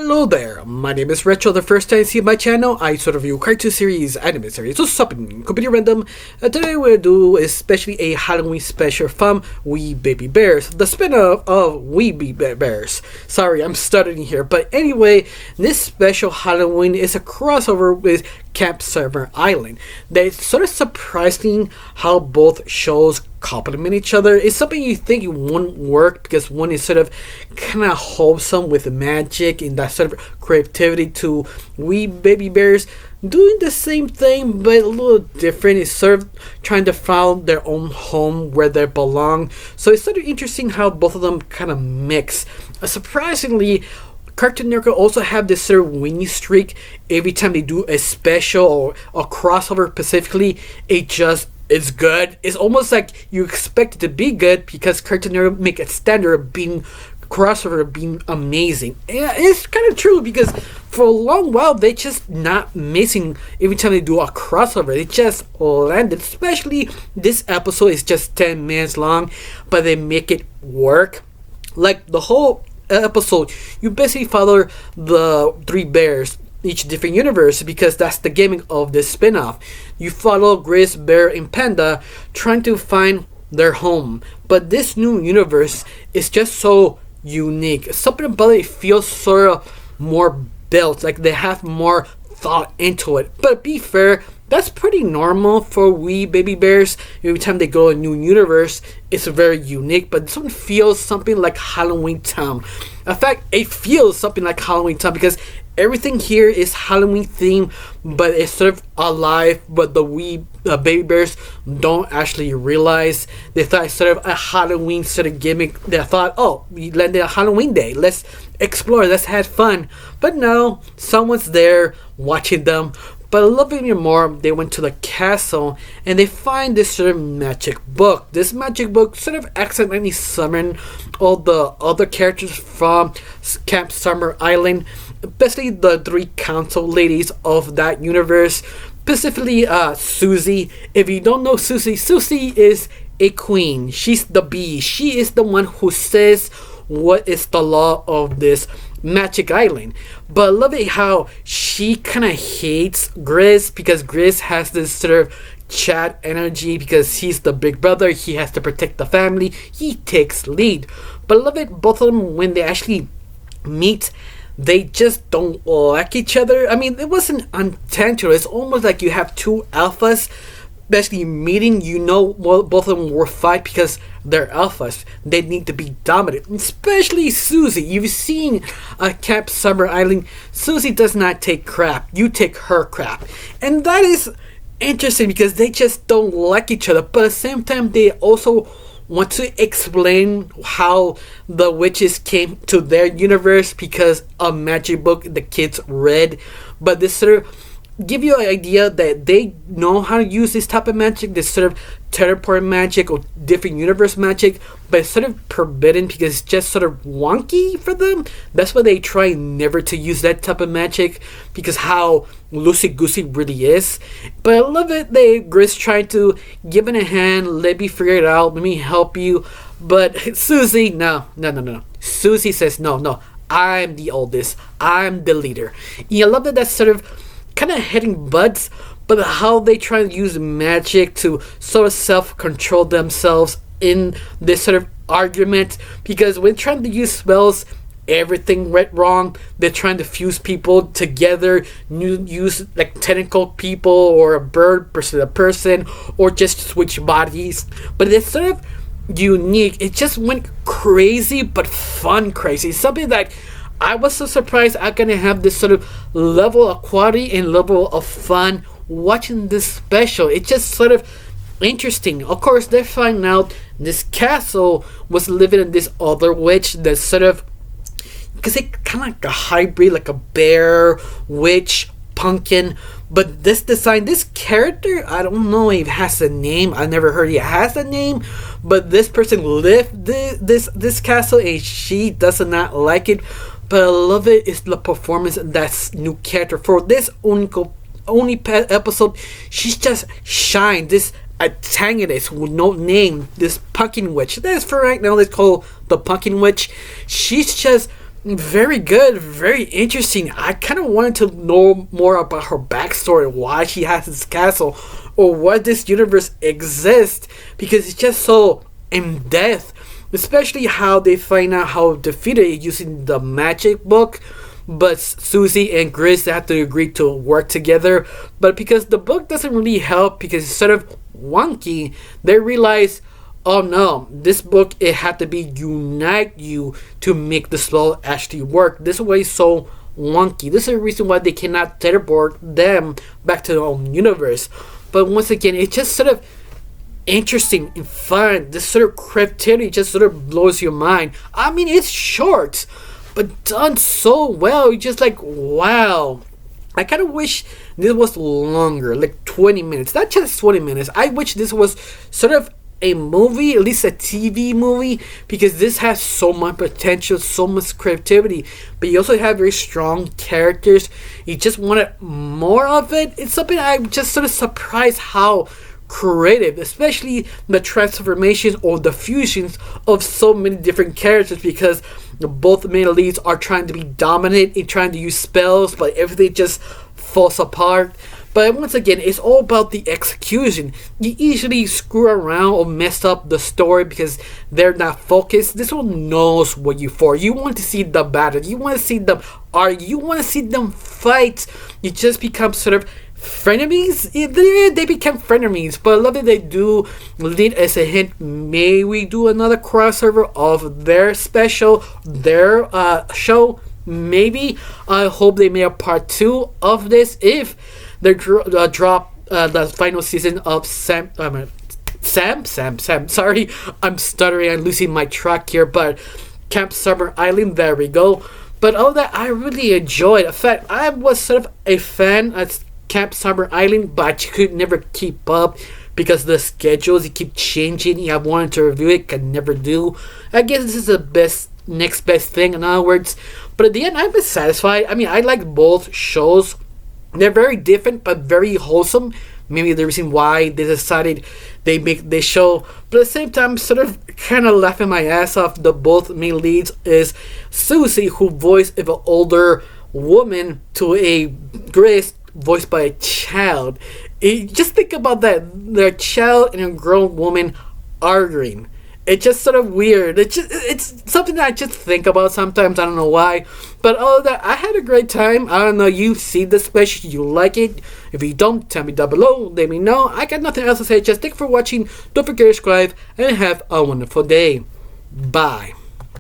Hello there, my name is Retro. The first time you see my channel, I sort of review cartoon series, anime series, or something completely random. Today we're going to do especially a Halloween special from We Baby Bears, the spin-off of We Baby Bears. Sorry, I'm stuttering here, but anyway, this special Halloween is a crossover with Camp Summer Island. It's sort of surprising how both shows complement each other. It's something you think it wouldn't work because one is sort of kind of wholesome with magic and that sort of creativity to We Baby Bears doing the same thing but a little different. It's sort of trying to find their own home where they belong. So it's sort of interesting how both of them kind of mix. Surprisingly, Cartoon Network also have this sort of winning streak. Every time they do a special or a crossover specifically, it's good. It's almost like you expect it to be good because Cartoon Network make a standard of being crossover being amazing. Yeah, it's kind of true because for a long while they just not missing every time they do a crossover. They just landed. Especially this episode is just 10 minutes long, but they make it work. Like the whole episode, you basically follow the three bears, each different universe, because that's the gimmick of this spin-off. You follow Grizz, Bear, and Panda trying to find their home, but this new universe is just so unique. Something about it feels sort of more built, like they have more thought into it. But be fair, that's pretty normal for We Baby Bears. Every time they go to a new universe, it's very unique, but this one feels something like Halloween Town. In fact, it feels something like Halloween Town because everything here is Halloween themed, but it's sort of alive. But the We Baby Bears don't actually realize. They thought it's sort of a Halloween sort of gimmick. They thought, oh, we landed a Halloween day. Let's explore. Let's have fun. But no, someone's there watching them. But a little bit more, they went to the castle and they find this sort of magic book. This magic book sort of accidentally summoned all the other characters from Camp Summer Island, especially the three council ladies of that universe, specifically Susie. If you don't know Susie, Susie is a queen. She's the bee. She is the one who says what is the law of this Magic Island. But I love it how she kind of hates Grizz because Grizz has this sort of Chad energy because he's the big brother. He has to protect the family. He takes lead. But I love it, both of them, when they actually meet, they just don't like each other. I mean, it wasn't intentional. It's almost like you have two alphas basically meeting. You know, well, both of them will fight because they're alphas. They need to be dominant. Especially Susie. You've seen Camp Summer Island. Susie does not take crap. You take her crap. And that is interesting because they just don't like each other. But at the same time, they also want to explain how the witches came to their universe because a magic book the kids read. But this sort of give you an idea that they know how to use this type of magic, this sort of teleport magic or different universe magic, but it's sort of forbidden because it's just sort of wonky for them. That's why they try never to use that type of magic because how loosey-goosey really is. But I love it. Grizz trying to give it a hand, let me figure it out, let me help you. But Susie, no. Susie says, no, I'm the oldest, I'm the leader. And I love that that's sort of kind of hitting butts, but how they try to use magic to sort of self-control themselves in this sort of argument, because when trying to use spells, everything went wrong. They're trying to fuse people together, use like tentacle people or a bird versus a person, or just switch bodies. But it's sort of unique. It just went crazy, but fun crazy. Something that I was so surprised I'm gonna have this sort of level of quality and level of fun watching this special. It's just sort of interesting. Of course, they find out this castle was living in this other witch that sort of, because it kind of like a hybrid, like a bear, witch, pumpkin. But this design, this character, I don't know if it has a name. I never heard it has a name. But this person lived this castle and she does not like it. But I love it. It's the performance of that new character for this only episode. She's just shine. This antagonist with no name. This pumpkin witch. That's for right now. Let's call the pumpkin witch. She's just Very good, very interesting. I kind of wanted to know more about her backstory, why she has this castle, or why this universe exists, because it's just so in depth. Especially how they find out how defeated it using the magic book, but Susie and Gris have to agree to work together. But because the book doesn't really help, because it's sort of wonky, they realize, oh no, this book, it had to be unite you to make the spell actually work. This way is so wonky. This is the reason why they cannot teleport them back to their own universe. But once again, it's just sort of interesting and fun. This sort of creativity just sort of blows your mind. I mean, it's short, but done so well. You're just like, wow. I kind of wish this was longer, like 20 minutes. Not just 20 minutes. I wish this was sort of a movie, at least a TV movie, because this has so much potential, so much creativity, but you also have very strong characters. You just wanted more of it. It's something I'm just sort of surprised how creative, especially the transformations or the fusions of so many different characters, because both main leads are trying to be dominant and trying to use spells, but everything just falls apart. But once again, it's all about the execution. You easily screw around or mess up the story because they're not focused. This one knows what you're for. You want to see the battle. You want to see them argue. You want to see them fight. You just become sort of frenemies. They become frenemies. But I love that they do lead as a hint. May we do another crossover of their special, their show? Maybe. I hope they make a part 2 of this if they drop the final season of Sam. Sorry, I'm stuttering. I'm losing my track here. But Camp Summer Island. There we go. But all that I really enjoyed. In fact, I was sort of a fan of Camp Summer Island, but you could never keep up because the schedules, you keep changing. I wanted to review it, could never do. I guess this is the next best thing, in other words. But at the end, I've been satisfied. I mean, I like both shows. They're very different, but very wholesome. Maybe the reason why they decided they make this show. But at the same time, sort of kind of laughing my ass off. The both main leads is Susie, who voiced an older woman, to a Grace voiced by a child. Just think about that. The child and a grown woman arguing. It's just sort of weird. It's something that I just think about sometimes. I don't know why. But all of that, I had a great time. I don't know, you see the special, you like it. If you don't, tell me down below. Let me know. I got nothing else to say. Just thank you for watching. Don't forget to subscribe and have a wonderful day. Bye.